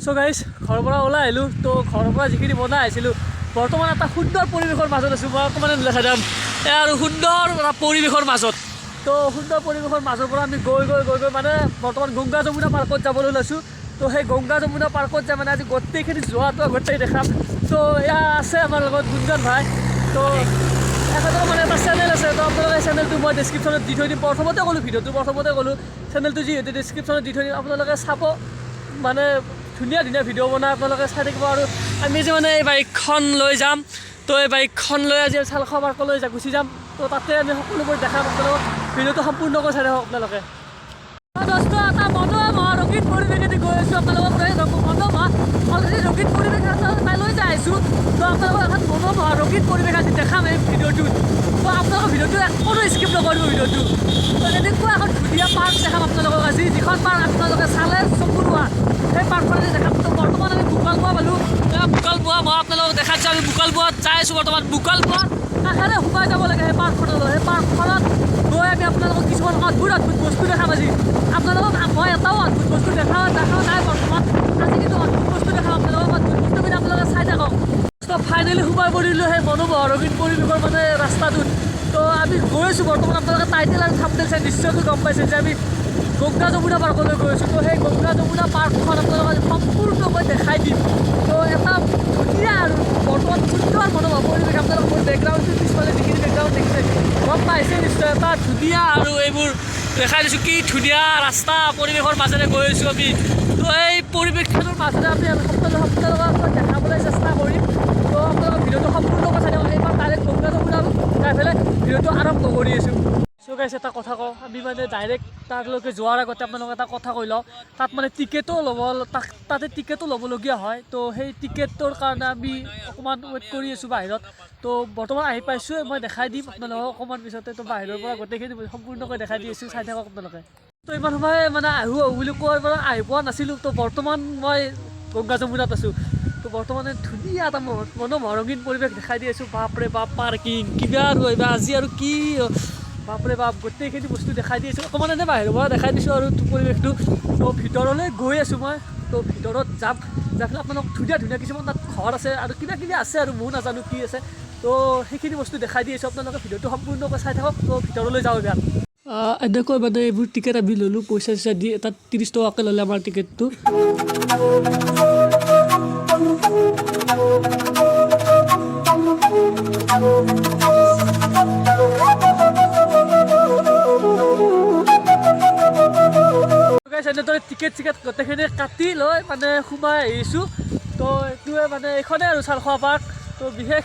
So guys ঘৰৰ পৰা ওলাই আহিলোঁ। তো ঘৰৰ পৰা যিখিনি বনাই আহিছিলোঁ বৰ্তমান এটা সুন্দৰ পৰিৱেশৰ মাজত আছোঁ। মই অকণমান দেখাই যাম আৰু সুন্দৰ এটা পৰিৱেশৰ মাজত। তো সুন্দৰ পৰিৱেশৰ মাজৰ পৰা আমি গৈ মানে বৰ্তমান গংগা যমুনা পাৰ্কত যাবলৈ লৈছোঁ। তো সেই গংগা যমুনা পাৰ্কত যাই মানে আজি গোটেইখিনি যোৱাটো গোটেই দেখাম। তো এয়া আছে আমাৰ লগত গুঞ্জন ভাই। তো এখেতৰ মানে এটা চেনেল আছে। তো আপোনালোকে চেনেলটো মই ডেছক্ৰিপশ্যনত দি থৈ দিম। প্ৰথমতে ক'লোঁ ভিডিঅ'টো চেনেলটো যিহেতু ডেছক্ৰিপশ্যনত দি থৈ দিম, আপোনালোকে চাব। মানে ধুনীয়া ভিডিঅ' বনাই আপোনালোকে চাই থাকিব। আৰু আমি যে মানে এই বাইকখন লৈ যাম, তো এই বাইকখন লৈ আজি চালখোৱা পাৰ্কলৈ গুচি যাম। তো তাতে আমি সকলোবোৰ দেখাম আপোনালোকক। ভিডিঅ'টো সম্পূৰ্ণকৈ চাই থাকক আপোনালোকে। দোস্ত এটা মনোমোহা ৰঙীন পৰিৱেশেদি গৈ আছোঁ আপোনালোকক মনোমোহা অলৰেডি ৰঙীন পৰিৱেশ তালৈ যাই আহিছোঁ। তো আপোনালোকক এখন মনোমোহা ৰঙীন পৰিৱেশ আজি দেখাম এই ভিডিঅ'টোত। তো আপোনালোকৰ ভিডিঅ'টো কোনো স্কিপ নকৰিব ভিডিঅ'টো। তো এনেকুৱা এখন ধুনীয়া পাৰ্ক দেখাম আপোনালোকক আজি, যিখন পাৰ্ক আপোনালোকে চালে চকু নোৱা সেই পাৰ্কখনে দেখাম। তো বৰ্তমান আমি বোকালবোৱা পালোঁ। বোকালবোৱা মই আপোনালোকক দেখাইছোঁ। আমি বোকালবোৱাত যাই আছোঁ বৰ্তমান। বোকালবোৱাত কাষেৰে সোমাই যাব লাগে সেই পাৰ্কখনলৈ। সেই পাৰ্কখনত গৈ আমি আপোনালোকক কিছুমান অদ্ভুত বস্তু দেখাম আজি। আপোনালোকক মই এটাও অদ্ভুত বস্তু দেখাও নাই বৰ্তমান। আজি কিন্তু অদ্ভুত বস্তু দেখাম আপোনালোকক। অদ্ভুত বস্তুখিনি আপোনালোকে চাই থাকক। তো ফাইনেলি সোমাই পৰিলোঁ সেই মনোমোহা ৰঙীন পৰিৱেশৰ মানে ৰাস্তাটোত। তো আমি গৈ আছোঁ বৰ্তমান। আপোনালোকে টাইটেল আৰু থাম্বনেইল চাই নিশ্চয়কৈ গম পাইছে যে আমি গংগা যমুনা পাৰ্কলৈ গৈ আছোঁ। তো সেই গংগা যমুনা পাৰ্কখন আপোনালোকে সম্পূৰ্ণকৈ দেখাই দিম। তো এটা ধুনীয়া আৰু বৰ্তমান সুন্দৰ মনোমোহা পৰিৱেশ। আপোনালোকৰ মোৰ বেকগ্ৰাউণ্ডটো পিছফালে যিখিনি বেকগ্ৰাউণ্ড দেখিছে গম পাইছে নিশ্চয়। এটা ধুনীয়া আৰু এইবোৰ দেখাই দিছোঁ কি ধুনীয়া ৰাস্তা পৰিৱেশৰ মাজেৰে গৈ আছোঁ আমি। তো এই পৰিৱেশখনৰ মাজেৰে আমি আপোনালোকক দেখাবলৈ চেষ্টা কৰিম। তো আপোনালোকৰ ভিডিঅ'টো সম্পূৰ্ণকৈ চাই দিয়ক। এইবাৰ ডাইৰেক্ট গংগা যমুনা যাই পেলাই ভিডিঅ'টো আৰম্ভ কৰি আছোঁ। চ' গাইছ এটা কথা কওঁ, আমি মানে ডাইৰেক্ট তালৈকে যোৱাৰ আগতে আপোনালোকে এটা কথা কৈ লওঁ। তাত মানে তাতে টিকেটো ল'বলগীয়া হয়। তো সেই টিকেটটোৰ কাৰণে আমি অকণমান ৱেইট কৰি আছোঁ বাহিৰত। তো বৰ্তমান আহি পাইছোঁৱে, মই দেখাই দিম আপোনালোকক অকণমান পিছতে। তো বাহিৰৰ পৰা গোটেইখিনি সম্পূৰ্ণকৈ দেখাই দি আছোঁ, চাই থাকক আপোনালোকে। তো ইমান সময় মানে আহোঁ বুলি কোৱাৰ পৰা আহি পোৱা নাছিলোঁ। তো বৰ্তমান মই গংগা যমুনাত আছোঁ। তো বৰ্তমানে ধুনীয়া এটা মনোমোহা ৰঙীন পৰিৱেশ দেখাই দি আছোঁ। বাপৰে বাপ পাৰ্কিং কিবা আৰু এইবাৰ আজি আৰু কি বাপৰে বাপ গোটেইখিনি বস্তু দেখাই দি আছোঁ। অকণমান এনে বাহিৰৰ পৰা দেখাই দিছোঁ আৰু পৰিৱেশটো। তো ভিতৰলৈ গৈ আছোঁ মই। তো ভিতৰত যাই পেলাই আপোনালোক ধুনীয়া কিছুমান তাত ঘৰ আছে আৰু কিবা কিবি আছে আৰু ময়ো নাজানো কি আছে। তো সেইখিনি বস্তু দেখাই দি আছোঁ আপোনালোকে। ভিডিঅ'টো সম্পূৰ্ণকৈ চাই থাকক। তো ভিতৰলৈ যাওঁ বেয়া এনেকৈ মানে এইবোৰ টিকেট আমি ল'লোঁ পইচা দি। তাত 30 টকাকৈ ল'লে আমাৰ টিকেটটো। এনেদৰে টিকেট গোটেইখিনি কাটি লৈ মানে সোমাই আহিছোঁ। তো এইটোৱে মানে এইখনেই আৰু চালখোৱা পাৰ্ক। তো বিশেষ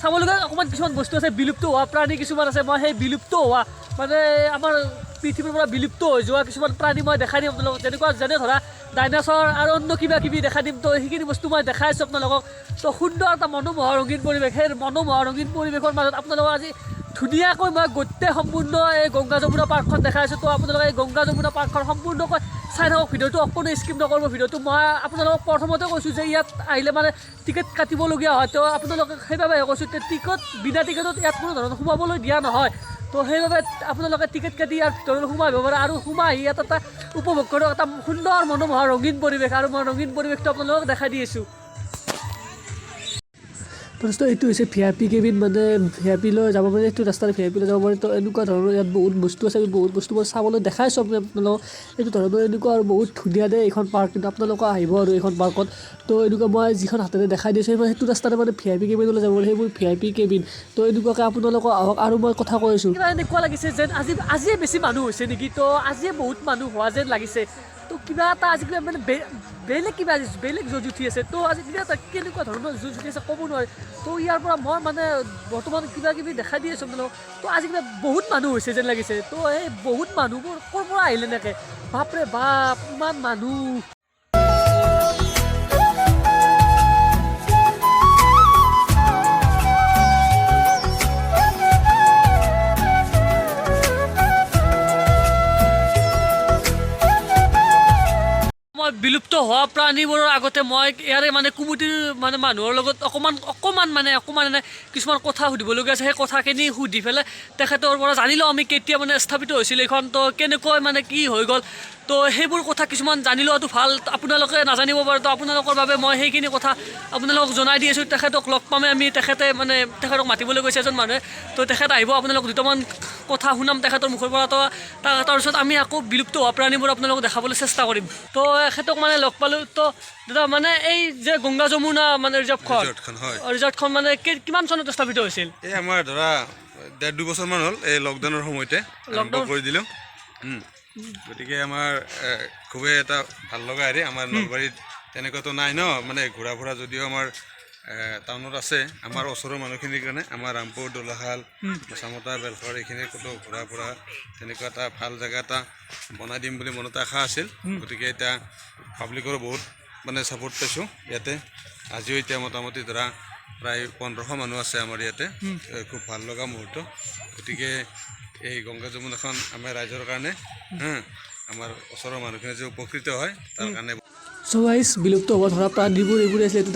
চাবলগীয়া অকণমান কিছুমান বস্তু আছে। বিলুপ্ত হোৱা প্ৰাণী কিছুমান আছে। মই সেই বিলুপ্ত হোৱা মানে আমাৰ পৃথিৱীৰ পৰা বিলুপ্ত হৈ যোৱা কিছুমান প্ৰাণী মই দেখাই দিম আপোনালোকক। যেনে ধৰা ডাইনাছৰ আৰু অন্য কিবা দেখাই দিম। তো সেইখিনি বস্তু মই দেখাই আছোঁ আপোনালোকক। তো সুন্দৰ এটা মনোমোহা ৰঙীন পৰিৱেশ। সেই মনোমোহা ৰঙীন পৰিৱেশৰ মাজত আপোনালোকক আজি ধুনীয়াকৈ মই গোটেই সম্পূৰ্ণ এই গংগা যমুনা পাৰ্কখন দেখাই আছোঁ। তো আপোনালোকে এই গংগা যমুনা পাৰ্কখন সম্পূৰ্ণকৈ চাই থাকক। ভিডিঅ'টো অকণো স্কিপ নকৰিব। ভিডিঅ'টো মই আপোনালোকক প্ৰথমতে কৈছোঁ যে ইয়াত আহিলে মানে টিকেট কাটিবলগীয়া হয়। তো আপোনালোকে সেইবাবে কৈছোঁ বিনা টিকেটত ইয়াত কোনো ধৰণৰ সোমাবলৈ দিয়া নহয়। তো সেইবাবে আপোনালোকে টিকেট কাটি ইয়াৰ ভিতৰলৈ সোমাই আহিব পাৰে আৰু সোমাই আহি ইয়াত এটা উপভোগ কৰক এটা সুন্দৰ মনোমোহা ৰঙীন পৰিৱেশ। আৰু মই ৰঙীন পৰিৱেশটো আপোনালোকক দেখাই দি আছোঁ। ফাৰ্ষ্ট এইটো হৈছে VIP কেবিন। মানে VIP লৈ যাব পাৰে। এইটো ৰাস্তাৰে VIP লৈ যাব পাৰে। তো এনেকুৱা ধৰণৰ ইয়াত বহুত বস্তু আছে। বহুত বস্তু মই চাবলৈ দেখাইছোঁ আপোনালোকক। এইটো ধৰণৰ এনেকুৱা আৰু বহুত ধুনীয়া দেই এইখন পাৰ্ক। কিন্তু আপোনালোকে আহিব আৰু এইখন পাৰ্কত। তো এনেকুৱা মই যিখন হাতেৰে দেখাই দিছোঁ সেইটো ৰাস্তাৰে মানে VIP কেবিনলৈ যাব পাৰে। সেইবোৰ VIP কেবিন। তো এনেকুৱাকৈ আপোনালোকক আহক। আৰু মই কথা কৈ আছোঁ কিবা এনেকুৱা লাগিছে যেন আজিয়ে বেছি মানুহ হৈছে নেকি। তো আজিয়ে বহুত মানুহ হোৱা যেন লাগিছে। তো কিবা এটা আজি কিবা মানে বেলেগ যুঁজ উঠি আছে। তো আজি কিবা এটা কেনেকুৱা ধৰণৰ যুঁজ উঠি আছে ক'ব নোৱাৰি। তো ইয়াৰ পৰা মই মানে বৰ্তমান কিবা দেখাই দি আছোঁ আপোনালোকক। তো আজি কিবা বহুত মানুহ হৈছে যেন লাগিছে। তো এই বহুত মানুহবোৰ ক'ৰ পৰা আহিলে এনেকৈ বাপৰে বাপ ইমান মানুহ। বিলুপ্ত হোৱা প্ৰাণীবোৰৰ আগতে মই ইয়াৰে মানে কুমুটিৰ মানে মানুহৰ লগত অকণমান মানে কিছুমান কথা সুধিবলগীয়া আছে। সেই কথাখিনি সুধি পেলাই তেখেতৰ পৰা জানি লওঁ আমি কেতিয়া মানে স্থাপিত হৈছিল এইখন, তো কেনেকৈ মানে কি হৈ গ'ল, তো সেইবোৰ কথা কিছুমান জানি লোৱাটো ভাল। আপোনালোকে নাজানিব পাৰে, তো আপোনালোকৰ বাবে মই সেইখিনি কথা আপোনালোকক জনাই দি আছোঁ। তেখেতক লগ পামে আমি, তেখেতক মাতিবলৈ গৈছে এজন মানুহে, তো তেখেত আহিব, আপোনালোক দুটামান কথা শুনাম তেখেতৰ মুখৰ পৰা। তো তাৰপিছত আমি আকৌ বিলুপ্ত হোৱা প্ৰাণীবোৰ আপোনালোকক দেখাবলৈ চেষ্টা কৰিম। তো এখেতক মানে লগ পালোঁ। তো দাদা মানে এই যে গংগা যমুনা মানে ৰিজৰ্টখন মানে কিমান চনত স্থাপিত হৈছিল? এই আমাৰ ধৰা 1.5-2 বছৰমান হ'ল, এই লকডাউনৰ সময়তে আৰম্ভ কৰি দিলোঁ। গতিকে আমাৰ খুবেই এটা ভাল লগা হেৰি। আমাৰ নলবাৰীত তেনেকুৱাতো নাই ন, মানে ঘূৰা ফুৰা যদিও আমাৰ টাউনত আছে, আমাৰ ওচৰৰ মানুহখিনিৰ কাৰণে আমাৰ ৰামপুৰ, দোলাশাল, চামতা, বেলখৰ এইখিনিৰ ক'তো ঘূৰা ফুৰা তেনেকুৱা এটা ভাল জেগা এটা বনাই দিম বুলি মনত আশা আছিল। গতিকে এতিয়া পাব্লিকৰো বহুত মানে ছাপোৰ্ট পাইছোঁ ইয়াতে। আজিও এতিয়া মোটামুটি ধৰা প্ৰায় 1500 মানুহ আছে আমাৰ ইয়াতে। খুব ভাল লগা মুহূৰ্ত। গতিকে এই গংগা যমুনাখন আমাৰ ৰাইজৰ কাৰণে, আমাৰ ওচৰৰ মানুহখিনি যে উপকৃত হয় তাৰ কাৰণে। চ' গাইজ, বিলুপ্ত হ'ব ধৰা প্ৰাণীবোৰ এইবোৰে আছিলে। এইটো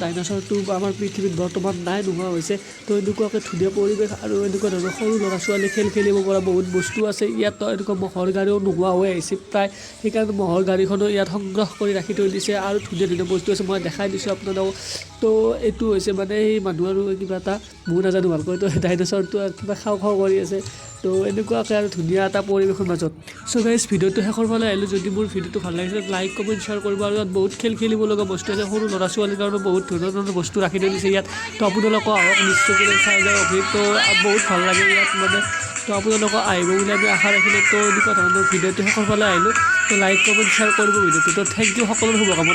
ডাইনাছৰটো আমাৰ পৃথিৱীত বৰ্তমান নাই, নোহোৱা হৈছে। তো এনেকুৱাকৈ ধুনীয়া পৰিৱেশ আৰু এনেকুৱা ধৰণৰ সৰু ল'ৰা ছোৱালী খেলিব পৰা বহুত বস্তু আছে ইয়াত। তো এনেকুৱা ম'হৰ গাড়ীও নোহোৱা হৈ আহিছে প্ৰায়, সেইকাৰণে ম'হৰ গাড়ীখনো ইয়াত সংগ্ৰহ কৰি ৰাখি থৈ দিছে। আৰু ধুনীয়া বস্তু আছে, মই দেখাই দিছোঁ আপোনালোকক। তো এইটো হৈছে মানে সেই মানুহ আৰু কিবা এটা, মই নাজানো ভালকৈ, তো ডাইনাছৰটো কিবা খাওঁ কৰি আছে। তো এনেকুৱাকৈ আৰু ধুনীয়া এটা পৰিৱেশৰ মাজত। চ' গাইজ, ভিডিঅ'টো শেষৰ ফালে আহিলোঁ। যদি মোৰ ভিডিঅ'টো ভাল লাগিছে লাইক কমেণ্ট শ্বেয়াৰ কৰিব। আৰু ইয়াত বহুত খেলিব লগা বস্তু আছে, সৰু ল'ৰা ছোৱালীৰ কাৰণে বহুত ধৰণৰ বস্তু ৰাখি থৈ দিছে ইয়াত। তো আপোনালোকক আহক, নিশ্চয় কৰি চাই যাওক। তো বহুত ভাল লাগে ইয়াত মানে। তো আপোনালোকক আহিব বুলি আমি আশা ৰাখিলোঁ। তো এনেকুৱা ধৰণৰ ভিডিঅ'টো শেষৰ ফালে আহিলোঁ। তো লাইক কমেণ্ট শ্বেয়াৰ কৰিব ভিডিঅ'টো। তো থেংক ইউ, সকলোৰে শুভকামনা।